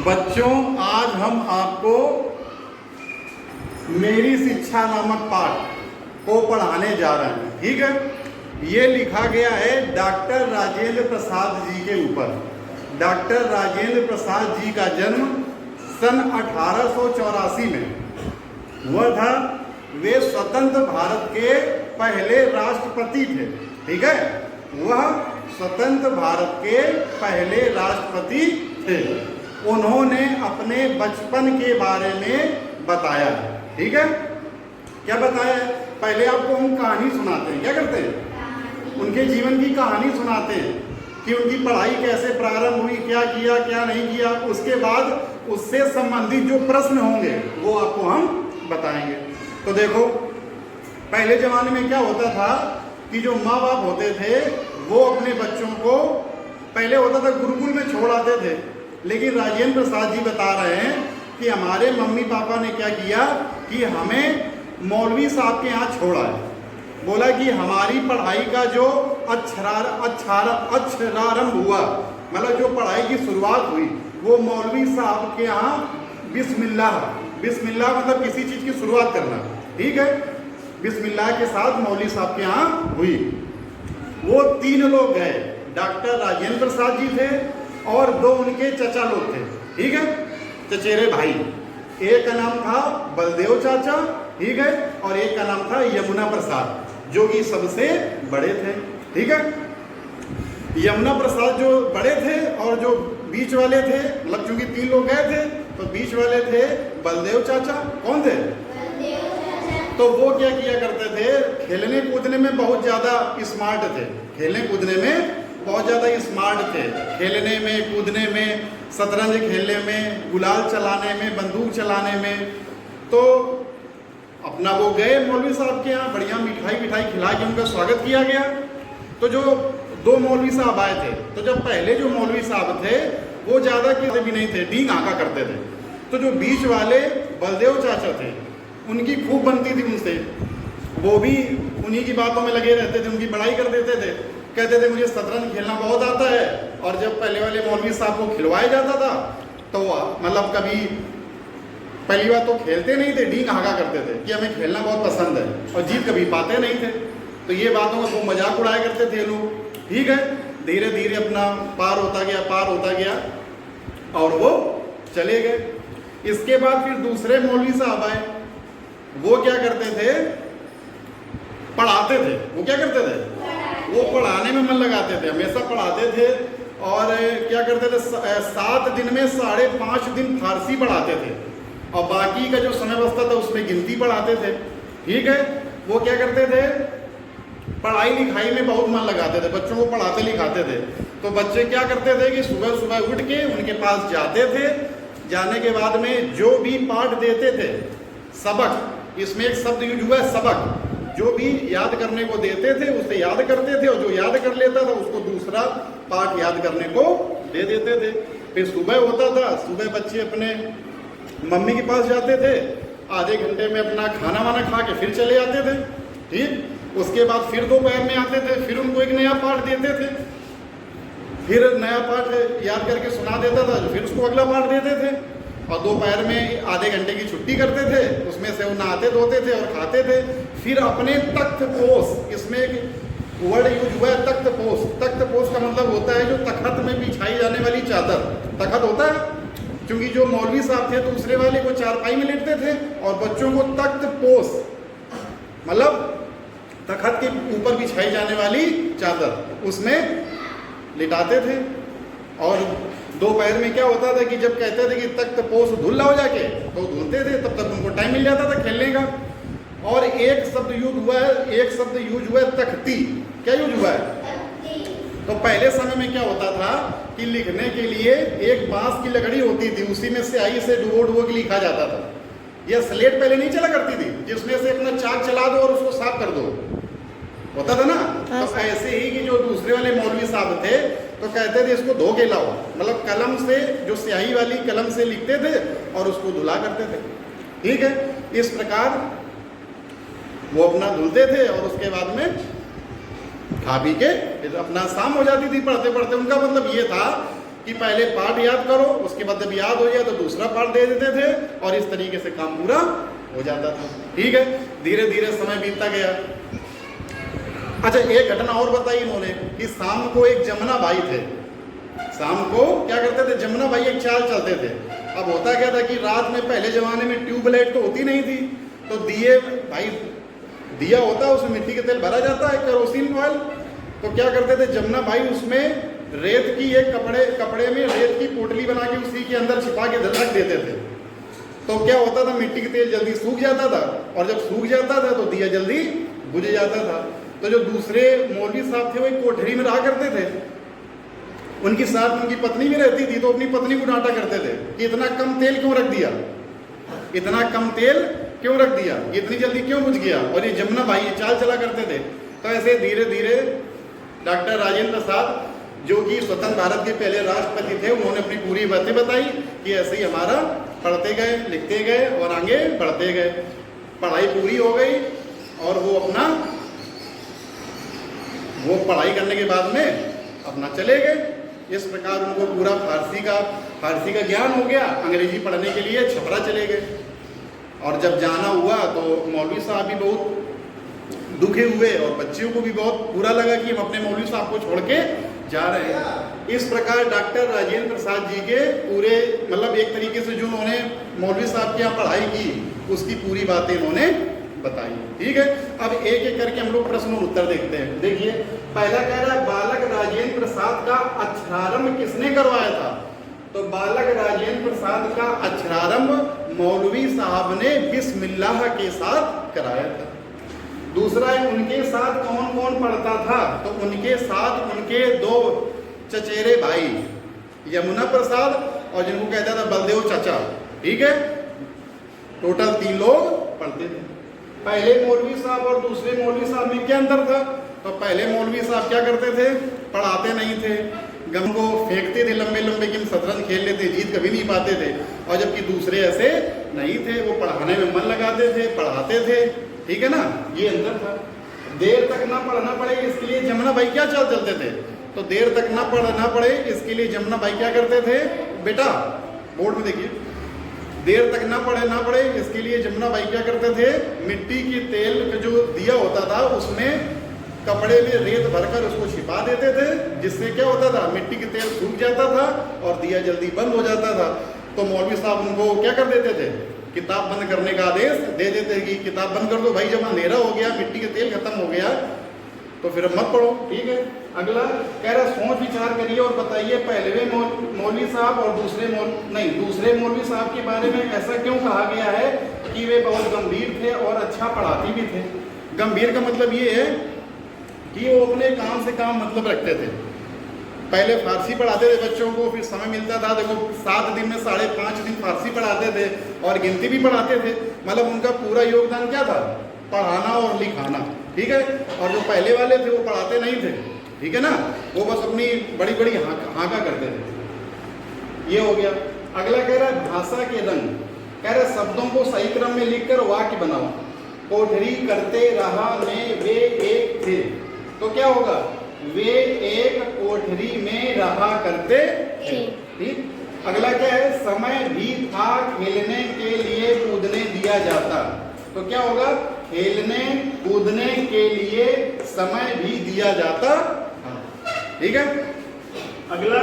बच्चों, आज हम आपको मेरी शिक्षा नामक पाठ को पढ़ाने जा रहे हैं। ठीक है। ये लिखा गया है डॉक्टर राजेंद्र प्रसाद जी के ऊपर। डॉक्टर राजेंद्र प्रसाद जी का जन्म सन 1884 में हुआ था। वे स्वतंत्र भारत के पहले राष्ट्रपति थे। ठीक है, वह स्वतंत्र भारत के पहले राष्ट्रपति थे। उन्होंने अपने बचपन के बारे में बताया। ठीक है, क्या बताया है? पहले आपको हम कहानी सुनाते हैं। क्या करते हैं? उनके जीवन की कहानी सुनाते हैं कि उनकी पढ़ाई कैसे प्रारंभ हुई, क्या किया क्या नहीं किया। उसके बाद उससे संबंधित जो प्रश्न होंगे वो आपको हम बताएंगे। तो देखो, पहले जमाने में क्या होता था कि जो माँ बाप होते थे वो अपने बच्चों को पहले होता था गुरुकुल में छोड़ आते थे। लेकिन राजेंद्र प्रसाद जी बता रहे हैं कि हमारे मम्मी पापा ने क्या किया कि हमें मौलवी साहब के यहाँ छोड़ा है। बोला कि हमारी पढ़ाई का जो अच्छरारंभ हुआ, मतलब जो पढ़ाई की शुरुआत हुई, वो मौलवी साहब के यहाँ बिस्मिल्लाह मतलब किसी चीज़ की शुरुआत करना। ठीक है, बिस्मिल्लाह के साथ मौलवी साहब के यहाँ हुई। वो 3 लोग गए। डॉक्टर राजेंद्र प्रसाद जी थे और 2 उनके चचा लोग थे। ठीक है, चचेरे भाई। एक का नाम था बलदेव चाचा, ठीक है, और एक का नाम था यमुना प्रसाद, जो कि सबसे बड़े थे। ठीक है, यमुना प्रसाद जो बड़े थे और जो बीच वाले थे, मतलब चूंकि 3 लोग गए थे तो बीच वाले थे बलदेव चाचा। कौन थे? तो वो क्या किया करते थे, खेलने कूदने में बहुत ज़्यादा स्मार्ट थे। खेलने कूदने में बहुत ज़्यादा स्मार्ट थे। खेलने में, कूदने में, शतरंज खेलने में, गुलाल चलाने में, बंदूक चलाने में। तो अपना वो गए मौलवी साहब के यहाँ, बढ़िया मिठाई खिला के उनका स्वागत किया गया। तो जो 2 मौलवी साहब आए थे, तो जब पहले जो मौलवी साहब थे वो ज़्यादा किसी भी नहीं थे, डींग आका करते थे। तो जो बीच वाले बलदेव चाचा थे, उनकी खूब बनती थी उनसे। वो भी उन्हीं की बातों में लगे रहते थे, उनकी बड़ाई कर देते थे। कहते थे मुझे शतरंज खेलना बहुत आता है। और जब पहले वाले मौलवी साहब को खिलवाया जाता था तो मतलब कभी पहली बार तो खेलते नहीं थे, डींग हाका करते थे कि हमें खेलना बहुत पसंद है, और जीत कभी पाते नहीं थे। तो ये बातों का वो मजाक उड़ाया करते थे लोग। ठीक है, धीरे धीरे अपना पार होता गया और वो चले गए। इसके बाद फिर दूसरे मौलवी साहब आए। वो क्या करते थे? पढ़ाते थे। वो क्या करते थे? वो पढ़ाने में मन लगाते थे, हमेशा पढ़ाते थे। और क्या करते थे, 7 दिन में 5.5 दिन फारसी पढ़ाते थे, और बाकी का जो समय बचता था उसमें गिनती पढ़ाते थे। ठीक है, वो क्या करते थे, पढ़ाई लिखाई में बहुत मन लगाते थे, बच्चों को पढ़ाते लिखाते थे। तो बच्चे क्या करते थे कि सुबह सुबह उठ के उनके पास जाते थे। जाने के बाद में जो भी पाठ देते थे, सबक, इसमें एक शब्द यूज हुआ है सबक, जो भी याद करने को देते थे उसे याद करते थे, और जो याद कर लेता था उसको दूसरा पाठ याद करने को दे देते थे। फिर सुबह होता था, सुबह बच्चे अपने मम्मी के पास जाते थे, आधे घंटे में अपना खाना वाना खा के फिर चले आते थे। ठीक, उसके बाद फिर दोपहर में आते थे, फिर उनको एक नया पाठ देते थे, फिर नया पाठ याद करके सुना देता था, फिर उसको अगला पाठ देते थे। और दोपहर में आधे घंटे की छुट्टी करते थे, उसमें से वो नहाते धोते थे और खाते थे। फिर अपने तख्त पोष, इसमें एक वर्ड यूज हुआ है तख्त पोष। तख्त पोष का मतलब होता है जो तखत में बिछाई जाने वाली चादर। तखत होता है, क्योंकि जो मौलवी साहब थे दूसरे वाले को चारपाई में लेटते थे, और बच्चों को तख्त पोष मतलब तखत के ऊपर बिछाई जाने वाली चादर, उसमें लिटाते थे। और दोपहर में क्या होता था कि जब कहते थे कि तख्त पोष धुल्ला हो जाके, तो धुलते थे, तब तक उनको टाइम मिल जाता था खेलने का। और एक शब्द यूज हुआ है तख्ती। क्या यूज हुआ है? तो पहले समय में क्या होता था कि लिखने के लिए एक बांस की लकड़ी होती थी, उसी में स्याही से डुबो के लिखा जाता था। यह स्लेट पहले नहीं चला करती थी जिसमें से अपना चाक चला दो और उसको साफ कर दो, होता था ना। तो ऐसे ही कि जो दूसरे वाले मौलवी साहब थे तो कहते थे इसको धो के लाओ, मतलब कलम से, जो स्याही वाली कलम से लिखते थे और उसको धुला करते थे। ठीक है, इस प्रकार वो अपना धुलते थे और उसके बाद में खा पी के अपना शाम हो जाती थी पढ़ते पढ़ते। उनका मतलब ये था कि पहले पाठ याद करो, उसके बाद जब याद हो जाए तो दूसरा पाठ दे देते थे और इस तरीके से काम पूरा हो जाता था। ठीक है, धीरे धीरे समय बीतता गया। अच्छा, एक घटना और बताई इन्होंने कि शाम को एक जमुना भाई थे, शाम को क्या करते थे, जमुना भाई एक चाल चलते थे। अब होता क्या था कि रात में पहले जमाने में ट्यूबलाइट तो होती नहीं थी, तो दिए भाई दिया होता है, उसमें मिट्टी का तेल भरा जाता है, केरोसिन ऑयल। तो क्या करते थे जमुना भाई, उसमें रेत की एक कपड़े में रेत की पोटली बना के उसी के अंदर छिपा के रख देते थे। तो क्या होता था, मिट्टी का तेल जल्दी सूख जाता था, और जब सूख जाता था तो दिया जल्दी बुझ जाता था। तो जो दूसरे मौलवी साहब थे वो एक कोठरी में रहा करते थे, उनकी साथ उनकी पत्नी भी रहती थी, तो अपनी पत्नी को डांटा करते थे कि इतना कम तेल क्यों रख दिया, इतना कम तेल क्यों रख दिया, इतनी जल्दी क्यों बुझ गया। और ये जमुना भाई ये चाल चला करते थे। तो ऐसे धीरे धीरे डॉक्टर राजेंद्र प्रसाद, जो कि स्वतंत्र भारत के पहले राष्ट्रपति थे, उन्होंने अपनी पूरी बातें बताई कि ऐसे ही हमारा पढ़ते गए, लिखते गए और आगे बढ़ते गए। पढ़ाई पूरी हो गई और वो पढ़ाई करने के बाद में अपना चले गए। इस प्रकार उनको पूरा फारसी का ज्ञान हो गया। अंग्रेजी पढ़ने के लिए छपरा चले गए, और जब जाना हुआ तो मौलवी साहब भी बहुत दुखे हुए और बच्चियों को भी बहुत बुरा लगा कि हम अपने मौलवी साहब को छोड़ के जा रहे हैं। इस प्रकार डॉक्टर राजेंद्र प्रसाद जी के पूरे मतलब एक तरीके से जो उन्होंने मौलवी साहब के यहाँ पढ़ाई की उसकी पूरी बातें इन्होंने बताई। ठीक है, अब एक एक करके हम लोग प्रश्न और उत्तर देखते हैं। देखिए, पहला कह रहा है बालक राजेंद्र प्रसाद का अक्षरारंभ किसने करवाया था। तो बालक राजेंद्र प्रसाद का अक्षरारंभ मौलवी साहब ने बिस्मिल्लाह के साथ कराया था। दूसरा है उनके साथ कौन कौन पढ़ता था। तो उनके साथ उनके दो चचेरे भाई यमुना प्रसाद और जिनको कहता था बलदेव चाचा। ठीक है, टोटल 3 लोग पढ़ते थे। पहले मौलवी साहब और दूसरे मौलवी साहब में क्या अंतर था। तो पहले मौलवी साहब क्या करते थे, पढ़ाते नहीं थे, गम को फेंकते थे लंबे लंबे कि हम शतरंज खेल लेते, जीत कभी नहीं पाते थे। और जबकि दूसरे ऐसे नहीं थे, वो पढ़ाने में मन लगाते थे, पढ़ाते थे। ठीक है ना, ये अंतर था। देर तक ना पढ़ना पड़े इसके लिए जमुना भाई क्या चाल चलते थे। तो देर तक ना पढ़ना पड़े इसके लिए जमुना भाई क्या करते थे, बेटा बोर्ड में देखिए, देर तक ना पड़े इसके लिए जमुना भाई क्या करते थे, मिट्टी के तेल का जो दिया होता था उसमें कपड़े में रेत भरकर उसको छिपा देते थे, जिससे क्या होता था, मिट्टी के तेल सूख जाता था और दिया जल्दी बंद हो जाता था। तो मौलवी साहब उनको क्या कर देते थे, किताब बंद करने का आदेश दे देते कि किताब बंद कर दो भाई, जब अंधेरा हो गया, मिट्टी के तेल खत्म हो गया तो फिर मत पढ़ो। ठीक है, अगला कह रहा सोच विचार करिए और बताइए पहले मौलवी साहब और दूसरे मौलवी साहब के बारे में ऐसा क्यों कहा गया है कि वे बहुत गंभीर थे और अच्छा पढ़ाते भी थे। गंभीर का मतलब ये है कि वो अपने काम से काम मतलब रखते थे। पहले फारसी पढ़ाते थे बच्चों को, फिर समय मिलता था, देखो 7 दिन में 5.5 दिन फारसी पढ़ाते थे और गिनती भी पढ़ाते थे। मतलब उनका पूरा योगदान क्या था, पढ़ाना और लिखाना। ठीक है, और जो पहले वाले थे वो पढ़ाते नहीं थे। ठीक है ना, वो बस अपनी बड़ी बड़ी हाँका करते थे। ये हो गया। अगला कह रहा है भाषा के रंग, कह रहा है शब्दों को सही क्रम में लिखकर वाक्य बनाओ। कोठरी करते रहा में वे एक थे, तो क्या होगा, वे एक कोठरी में रहा करते थे। ठीक, अगला क्या है, समय भी था खेलने के लिए कूदने दिया जाता, तो क्या होगा, खेलने कूदने के लिए समय भी दिया जाता। ठीक है, अगला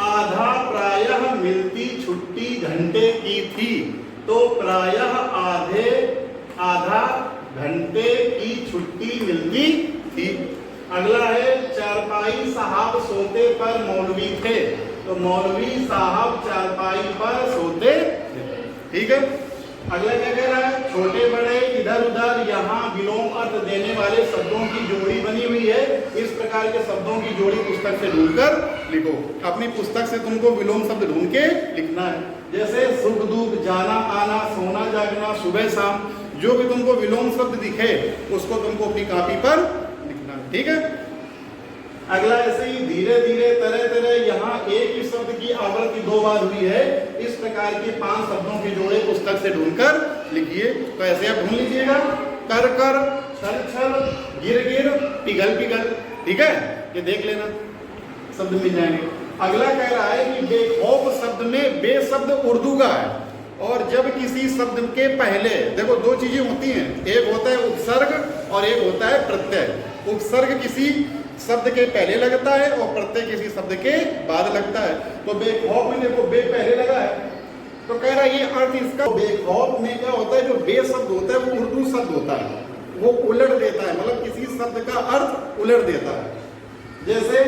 आधा प्रायः मिलती छुट्टी घंटे की थी, तो प्रायः आधा घंटे की छुट्टी मिलती थी। अगला है चारपाई साहब सोते पर मौलवी थे, तो मौलवी साहब चारपाई पर सोते थे। ठीक है, अगला क्या कह रहा है, छोटे बड़े इधर उधर यहाँ विलोम अर्थ देने वाले शब्दों की जोड़ी बनी हुई है, इस प्रकार के शब्दों की जोड़ी पुस्तक से ढूंढकर लिखो। अपनी पुस्तक से तुमको विलोम शब्द ढूंढ के लिखना है, जैसे सुख दुख, जाना आना, सोना जागना, सुबह शाम, जो भी तुमको विलोम शब्द दिखे उसको तुमको अपनी कॉपी पर लिखना है। ठीक है, अगला ऐसे ही धीरे धीरे तरह तरह यहाँ एक ही शब्द की आवृत्ति 2 बार हुई है, इस प्रकार के 5 शब्दों के जोड़े पुस्तक से ढूंढकर लिखिए। तो ऐसे आप ढूंढ लीजिएगा, कर कर, छल छल, गिर गिर, पिघल पिघल। ठीक है, ये देख लेना, शब्द मिल जाएंगे। अगला कह रहा है कि बेखौफ शब्द में बे शब्द उर्दू का है, और जब किसी शब्द के पहले, देखो दो चीजें होती हैं, एक होता है उपसर्ग और एक होता है प्रत्यय। उपसर्ग किसी शब्द के पहले लगता है और प्रत्यय किसी शब्द के बाद लगता है। तो बेखौफ में देखो बे पहले लगा है, तो कह रहा है ये अर्थ इसका, बेखौफ में क्या होता है, जो बे शब्द होता है वो उर्दू शब्द होता है, वो उलट देता है, मतलब किसी शब्द का अर्थ उलट देता है। जैसे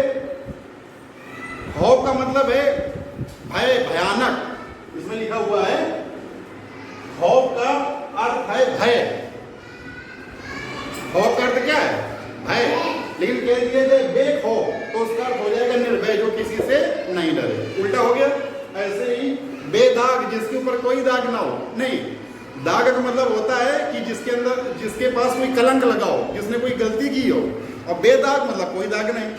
खौफ का मतलब है भय, भयानक, इसमें लिखा हुआ है खौफ का अर्थ है भय। खौफ का अर्थ क्या है, भय, लेकिन कह दिया जाए बेखौफ तो उसका अर्थ हो जाएगा निर्भय, जो किसी से नहीं डरे, उल्टा हो गया। ऐसे ही बेदाग, जिसके ऊपर कोई दाग ना हो, नहीं, दाग का मतलब होता है कि जिसके अंदर, जिसके पास कोई कलंक लगा हो, जिसने कोई गलती की हो, और बेदाग मतलब कोई दाग नहीं।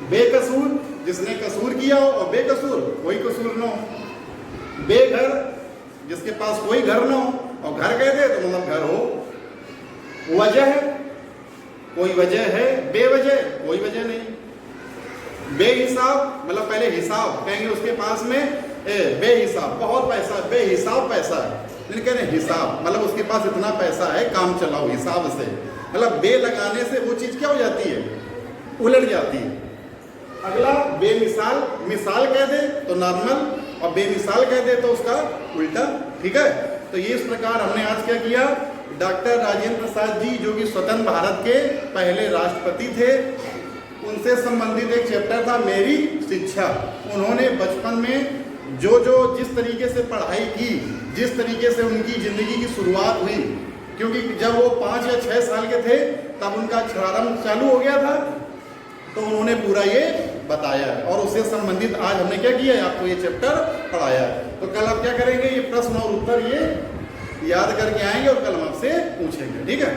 बेकसूर, जिसने कसूर किया हो, और बेकसूर कोई कसूर ना हो। बेघर, जिसके पास कोई घर ना हो, और घर कह दे तो मतलब घर हो। वजह, कोई वजह है, बेवजह कोई वजह नहीं। बेहिसाब मतलब पहले हिसाब कहेंगे उसके पास में, बेहिसाब बहुत पैसा, बेहिसाब पैसा है, लेकिन कह रहे हिसाब मतलब उसके पास इतना पैसा है, काम चलाओ हिसाब से, मतलब बे लगाने से वो चीज क्या हो जाती है, उलट जाती है। अगला बेमिसाल, मिसाल कह दे तो नॉर्मल, और बेमिसाल कह दे तो उसका उल्टा, ठीक है। तो ये इस प्रकार हमने आज क्या किया, डॉक्टर राजेंद्र प्रसाद जी जो कि स्वतंत्र भारत के पहले राष्ट्रपति थे, उनसे संबंधित एक चैप्टर था मेरी शिक्षा। उन्होंने बचपन में जो जिस तरीके से पढ़ाई की, जिस तरीके से उनकी जिंदगी की शुरुआत हुई, क्योंकि जब वो 5 या 6 साल के थे तब उनका अक्षरारंभ चालू हो गया था, तो उन्होंने पूरा ये बताया है, और उससे संबंधित आज हमने क्या किया है, आपको ये चैप्टर पढ़ाया है। तो कल आप क्या करेंगे, ये प्रश्न और उत्तर ये याद करके आएंगे और कल हम आपसे पूछेंगे, ठीक है।